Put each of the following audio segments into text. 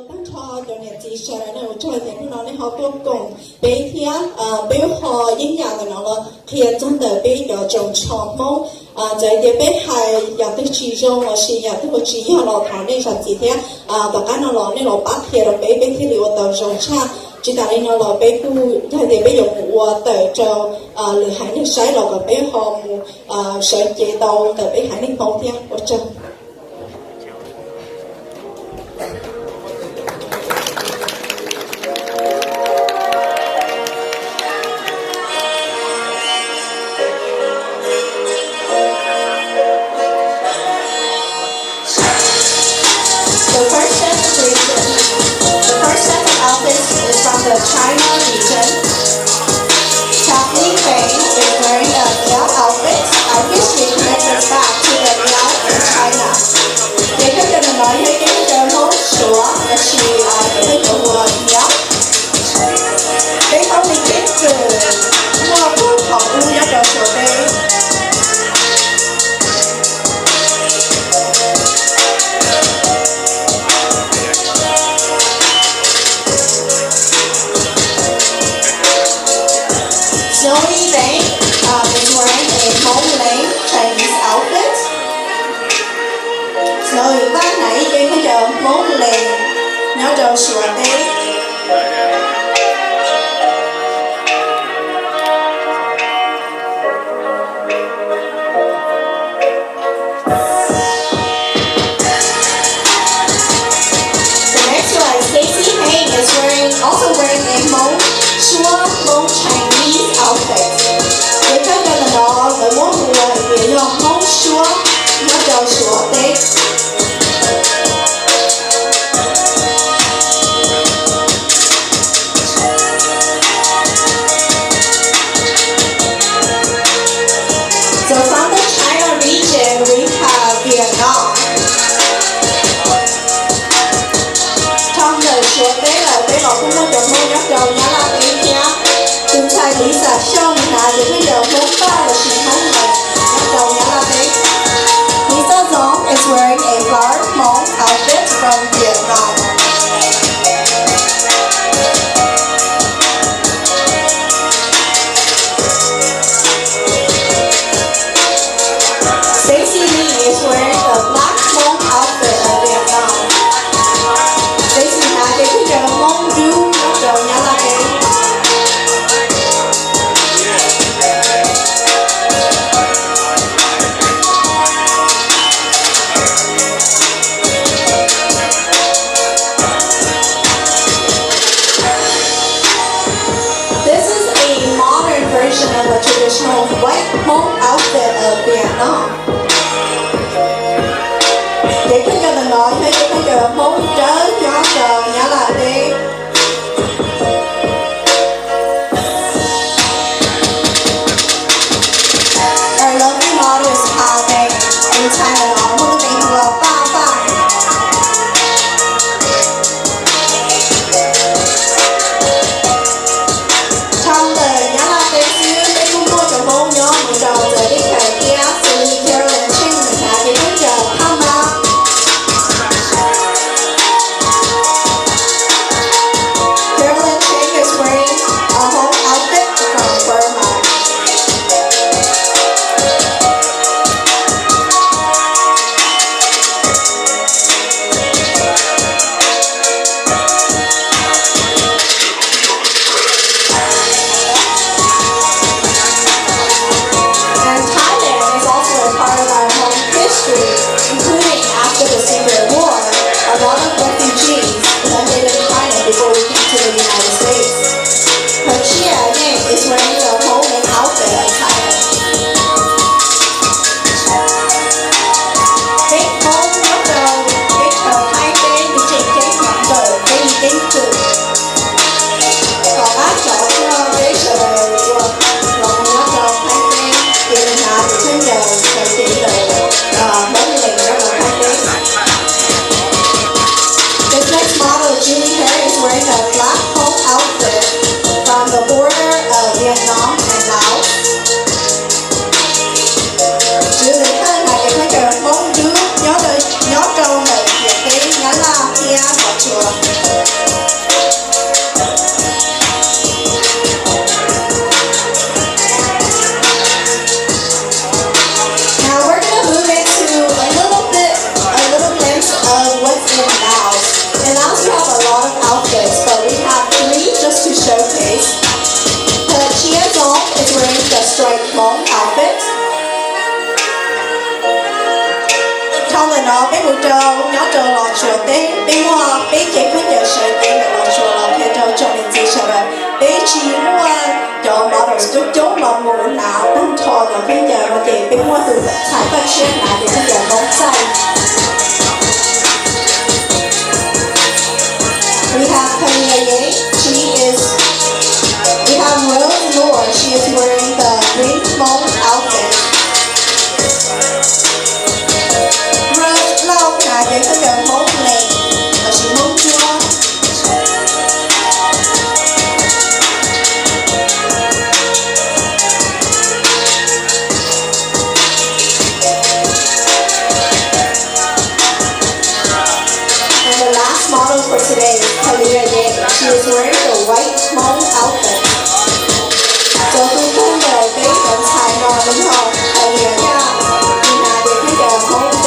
當初有年紀上來呢，我做點可能呢好多工，比天比好營養的呢，可以真的比有種長毛在這邊係有的其中我是有的我只要老頭呢上幾天大家呢老呢老八天了比天里我都種差。chỉ tại nó là bé cu thay vì bây giờ mua từ cho lừa hải nước sấy là cái bé họ sợi chế tàu từ bé hải nước màu thiên của chân. From the China region, Kathleen Bang is wearing a Miao outfit. I wish we connected back to the Miao in China. They could have nói với cái món sủa là chỉ cái đồ Miao. Cái không đi kết từ mua thuốc học u giá cho sủa đây. Zoe Bang is wearing a Hong Lane Chinese outfit. Zoe ban nãy trên cái chợ Hong Lane nó đồ sủa đây. The next one, Stacey Hain is also wearing a Hmong Shua Hmong Chinese outfit. Với các bạn đó với mỗi người vì do Hmong Shua nó đầu sủa đây. 结婚有谁给你们说了，可以到重点记下来。俾錢喎，有 models 都中落門拿當堂有邊有我哋俾我到財不圈拿嘅一樣東西。We have Kanye Yang. We have Rose Lord. She is wearing the green mom outfit. Rose Lau 拿嘅一樣好靚，我是夢珠啊。Model for today is Kalia Yang. She is wearing the white mom outfit. 做到今日俾人踩落咁後，係樣呀，原來亦一樣好走。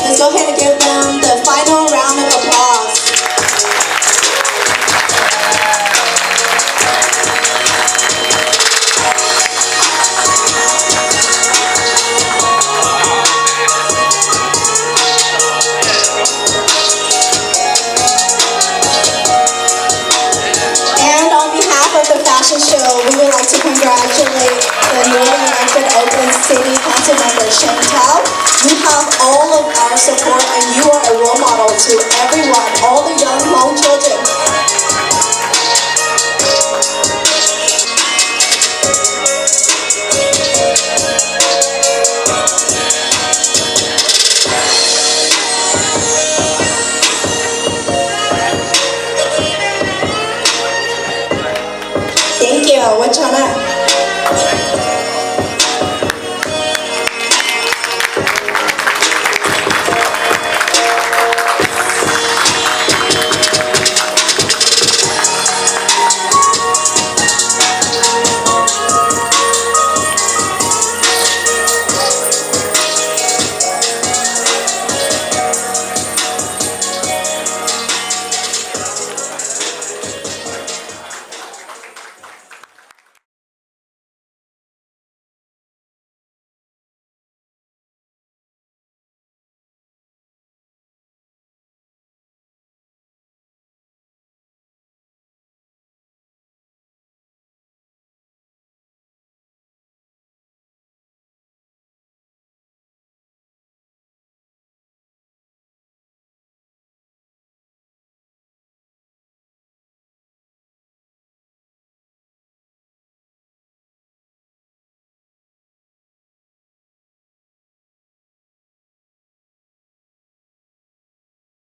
Let's go ahead and give them the final round of applause. And on behalf of the fashion show, we would like to congratulate the newly elected Oakland City Council member Chantel. You have all of our support and you are a role model to everyone, all the